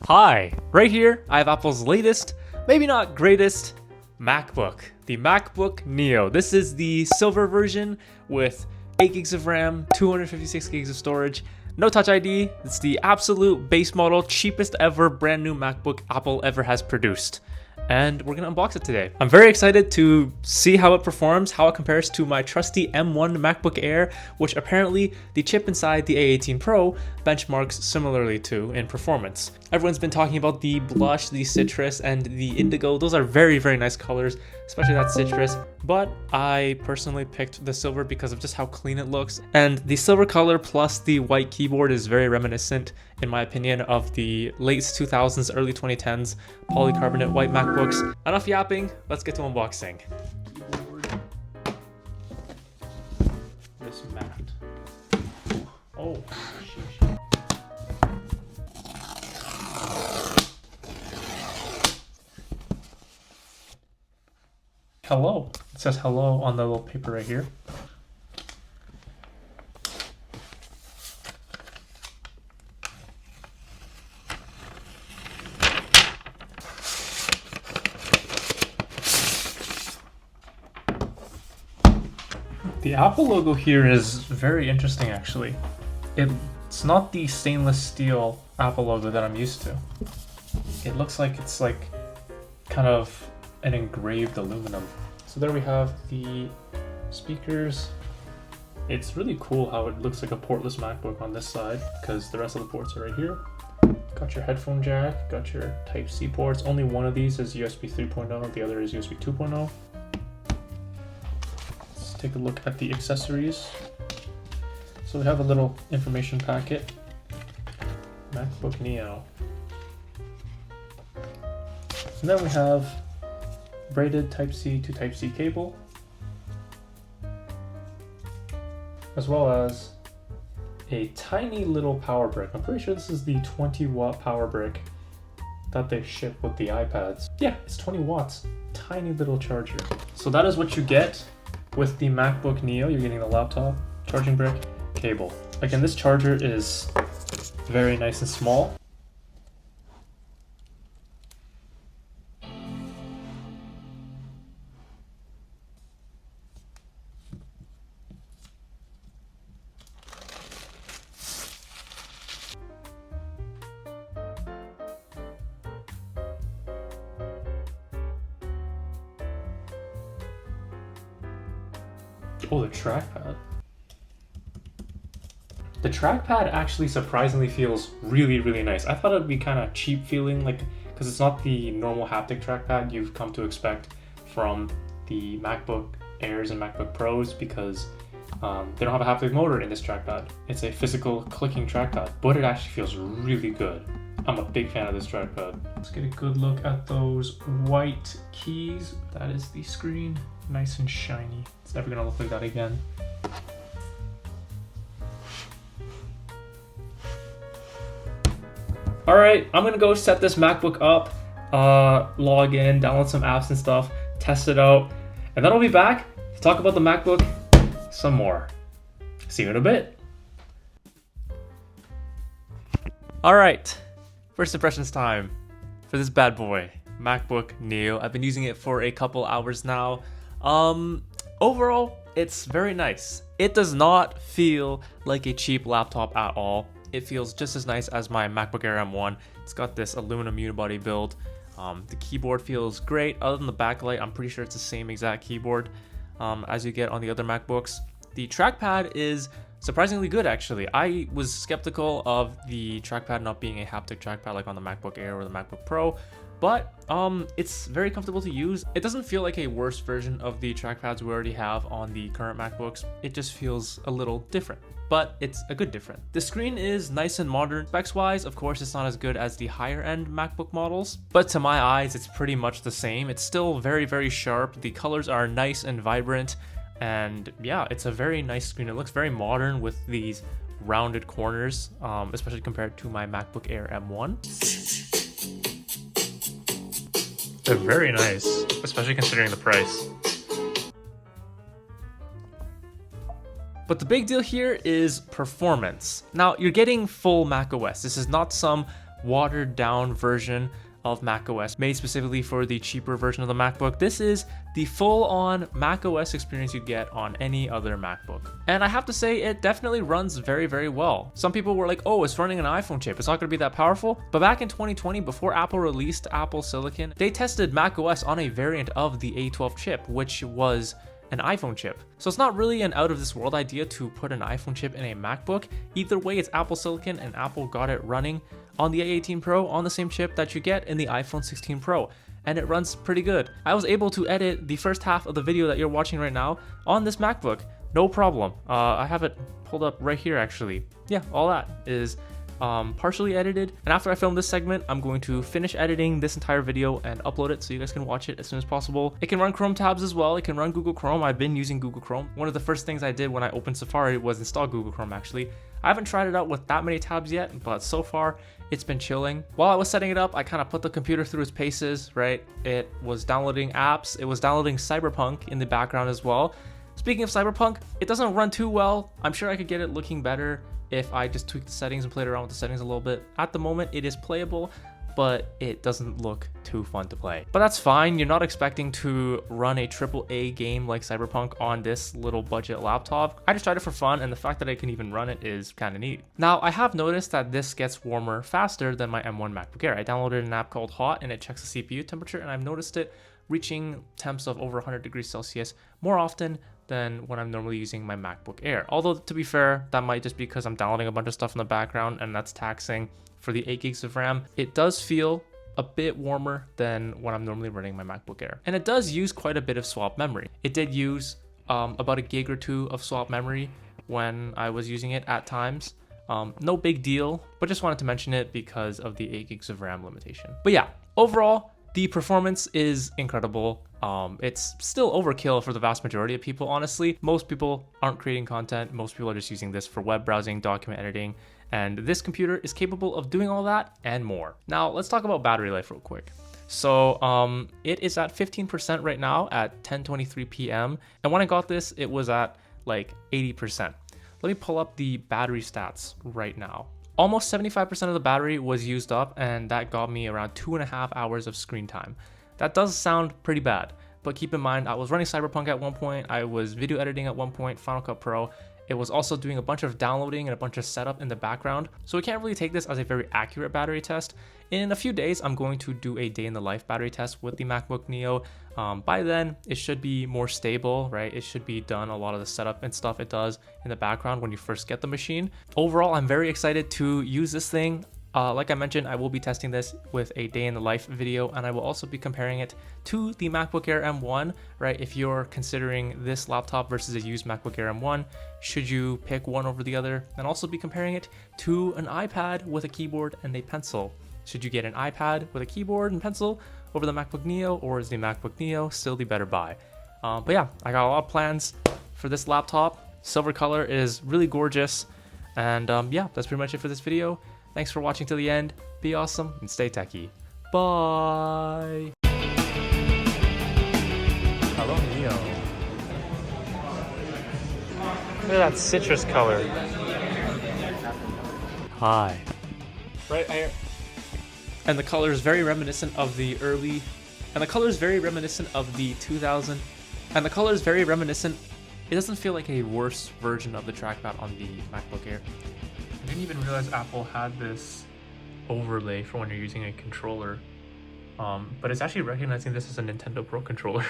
Hi, right here I have Apple's latest, maybe not greatest, MacBook, the MacBook Neo. This is the silver version with 8 gigs of RAM, 256 gigs of storage, no Touch ID. It's the absolute base model, cheapest ever brand new MacBook Apple ever has produced. And we're gonna unbox it today. I'm very excited to see how it performs, how it compares to my trusty M1 MacBook Air, which apparently the chip inside the A18 Pro benchmarks similarly to in performance. Everyone's been talking about the blush, the citrus, and the indigo. Those are very, very nice colors, especially that citrus. But I personally picked the silver because of just how clean it looks. And the silver color plus the white keyboard is very reminiscent, in my opinion, of the late 2000s, early 2010s polycarbonate white MacBooks. Enough yapping, let's get to unboxing. This mat. Oh, sheesh. Hello. It says hello on the little paper right here. The Apple logo here is very interesting actually. It's not the stainless steel Apple logo that I'm used to. It looks like it's like kind of an engraved aluminum. So there we have the speakers. It's really cool how it looks like a portless MacBook on this side because the rest of the ports are right here. Got your headphone jack, got your Type-C ports. Only one of these is USB 3.0, the other is USB 2.0. Let's take a look at the accessories. So we have a little information packet. MacBook Neo. And then we have braided Type-C to Type-C cable, as well as a tiny little power brick. I'm pretty sure this is the 20-watt power brick that they ship with the iPads. Yeah, it's 20 watts, tiny little charger. So that is what you get with the MacBook Neo. You're getting the laptop, charging brick, cable. Again, this charger is very nice and small. Oh, the trackpad. The trackpad actually surprisingly feels really, really nice. I thought it'd be kind of cheap feeling, like, because it's not the normal haptic trackpad you've come to expect from the MacBook Airs and MacBook Pros, because they don't have a haptic motor in this trackpad. It's a physical clicking trackpad, but it actually feels really good. I'm a big fan of this trackpad. Let's get a good look at those white keys. That is the screen, nice and shiny. It's never gonna look like that again. All right, I'm gonna go set this MacBook up, log in, download some apps and stuff, test it out, and then I'll be back to talk about the MacBook some more. See you in a bit. All right, first impressions time for this bad boy, MacBook Neo. I've been using it for a couple hours now. Overall, it's very nice. It does not feel like a cheap laptop at all. It feels just as nice as my MacBook Air M1. It's got this aluminum unibody build. The keyboard feels great. Other than the backlight, I'm pretty sure it's the same exact keyboard as you get on the other MacBooks. The trackpad is surprisingly good actually. I was skeptical of the trackpad not being a haptic trackpad like on the MacBook Air or the MacBook Pro, but it's very comfortable to use. It doesn't feel like a worse version of the trackpads we already have on the current MacBooks. It just feels a little different, but it's a good different. The screen is nice and modern. Specs wise, of course, it's not as good as the higher end MacBook models, but to my eyes, it's pretty much the same. It's still very, very sharp. The colors are nice and vibrant, and yeah, it's a very nice screen. It looks very modern with these rounded corners, especially compared to my MacBook Air M1. They're very nice, especially considering the price. But the big deal here is performance. Now, you're getting full macOS. This is not some watered down version of macOS, made specifically for the cheaper version of the MacBook. This is the full-on macOS experience you get on any other MacBook. And I have to say, it definitely runs very, very well. Some people were like, oh, it's running an iPhone chip, it's not gonna be that powerful. But back in 2020, before Apple released Apple Silicon, they tested macOS on a variant of the A12 chip, which was an iPhone chip. So it's not really an out of this world idea to put an iPhone chip in a MacBook. Either way, it's Apple Silicon, and Apple got it running on the A18 Pro on the same chip that you get in the iPhone 16 Pro. And it runs pretty good. I was able to edit the first half of the video that you're watching right now on this MacBook, no problem. I have it pulled up right here actually. Yeah, all that is partially edited, and after I film this segment, I'm going to finish editing this entire video and upload it so you guys can watch it as soon as possible. It can run Chrome tabs as well. It can run Google Chrome. I've been using Google Chrome. One of the first things I did when I opened Safari was install Google Chrome actually. I haven't tried it out with that many tabs yet, but so far it's been chilling. While I was setting it up, I kind of put the computer through its paces, right? It was downloading apps. It was downloading Cyberpunk in the background as well. Speaking of Cyberpunk, it doesn't run too well. I'm sure I could get it looking better if I just tweak the settings and played around with the settings a little bit. At the moment, it is playable, but it doesn't look too fun to play. But that's fine. You're not expecting to run a AAA game like Cyberpunk on this little budget laptop. I just tried it for fun, and the fact that I can even run it is kind of neat. Now, I have noticed that this gets warmer faster than my M1 MacBook Air. I downloaded an app called Hot, and it checks the CPU temperature, and I've noticed it reaching temps of over 100 degrees Celsius more often than when I'm normally using my MacBook Air. Although, to be fair, that might just be because I'm downloading a bunch of stuff in the background and that's taxing for the 8 gigs of RAM. It does feel a bit warmer than when I'm normally running my MacBook Air. And it does use quite a bit of swap memory. It did use about a gig or two of swap memory when I was using it at times. No big deal, but just wanted to mention it because of the 8 gigs of RAM limitation. But yeah, overall, the performance is incredible. It's still overkill for the vast majority of people, honestly. Most people aren't creating content. Most people are just using this for web browsing, document editing, and this computer is capable of doing all that and more. Now, let's talk about battery life real quick. So it is at 15% right now at 10:23 p.m. And when I got this, it was at like 80%. Let me pull up the battery stats right now. Almost 75% of the battery was used up, and that got me around 2.5 hours of screen time. That does sound pretty bad, but keep in mind, I was running Cyberpunk at one point, I was video editing at one point, Final Cut Pro. It was also doing a bunch of downloading and a bunch of setup in the background. So we can't really take this as a very accurate battery test. In a few days, I'm going to do a day in the life battery test with the MacBook Neo. By then, it should be more stable, right? It should be done a lot of the setup and stuff it does in the background when you first get the machine. Overall, I'm very excited to use this thing. Like I mentioned, I will be testing this with a day in the life video, and I will also be comparing it to the MacBook Air M1, right? If you're considering this laptop versus a used MacBook Air M1, should you pick one over the other? And also be comparing it to an iPad with a keyboard and a pencil. Should you get an iPad with a keyboard and pencil over the MacBook Neo, or is the MacBook Neo still the better buy? But yeah, I got a lot of plans for this laptop. Silver color is really gorgeous. And yeah, that's pretty much it for this video. Thanks for watching till the end. Be awesome and stay techie. Bye. Hello, Neo. Look at that citrus color. Hi. Right here. And the color is very reminiscent of the early, and the color is very reminiscent of the 2000, and the color is very reminiscent. It doesn't feel like a worse version of the trackpad on the MacBook Air. I didn't even realize Apple had this overlay for when you're using a controller, but it's actually recognizing this as a Nintendo Pro controller.